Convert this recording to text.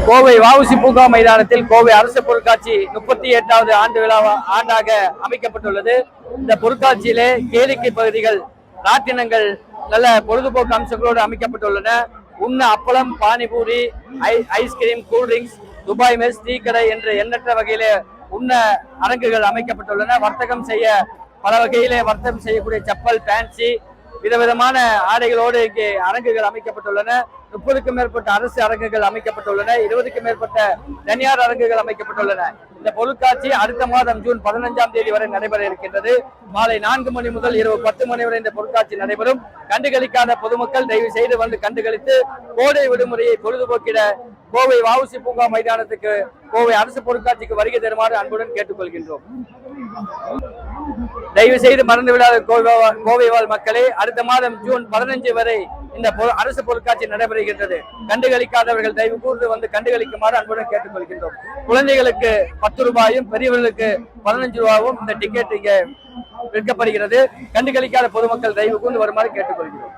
கோவை வஉசி பூங்கா மைதானத்தில் கோவை அரசு பொருட்காட்சி 38வது ஆண்டாக அமைக்கப்பட்டுள்ளது. இந்த பொருட்காட்சியிலே கேளிக்கை பகுதிகள், ராட்டினங்கள், நல்ல பொழுதுபோக்கு அம்சங்களோடு அமைக்கப்பட்டுள்ளன. உண்ண அப்பளம், panipuri, ice cream, cool drinks, Dubai mess, tea கடை என்று எண்ணற்ற வகையிலே உண்ண அரங்குகள் அமைக்கப்பட்டுள்ளன. வர்த்தகம் செய்ய பல வகையிலே வர்த்தகம் செய்யக்கூடிய செப்பல், பேன்சி, விதவிதமான ஆடைகளோடு இங்கே அரங்குகள் அமைக்கப்பட்டுள்ளன. 30க்கும் மேற்பட்ட அரசு அரங்குகள் அமைக்கப்பட்டுள்ளன. 20க்கும் மேற்பட்ட தனியார் அரங்குகள் அமைக்கப்பட்டுள்ளன. இந்த பொருட்காட்சி அடுத்த மாதம் ஜூன் 15ஆம் தேதி வரை நடைபெற இருக்கின்றது. மாலை 4 மணி முதல் இரவு 10 மணி வரை இந்த பொருட்காட்சி நடைபெறும். கண்டுகளிக்காத பொதுமக்கள் தயவு செய்து வந்து கண்டுகளித்து கோடை விடுமுறையை பொழுதுபோக்கிட கோவை வஉசி பூங்கா மைதானத்துக்கு, கோவை அரசு பொருட்காட்சிக்கு வருகை தருமாறு அன்புடன் கேட்டுக்கொள்கின்றோம். தயவு செய்து மறந்து விடாத கோவை வாழ் மக்களே, அடுத்த மாதம் ஜூன் 15 வரை இந்த அரசு பொருட்காட்சி நடைபெறுகின்றது. கண்டுகளிக்காதவர்கள் தயவு கூர்ந்து வந்து கண்டுகளிக்குமாறு அன்புடன் கேட்டுக்கொள்கின்றோம். குழந்தைகளுக்கு 10 ரூபாயும் பெரியவர்களுக்கு 15 ரூபாயும் இந்த டிக்கெட் இங்கே விற்கப்படுகிறது. கண்டுகளிக்காத பொதுமக்கள் தயவு கூர்ந்து வருமாறு கேட்டுக்கொள்கிறோம்.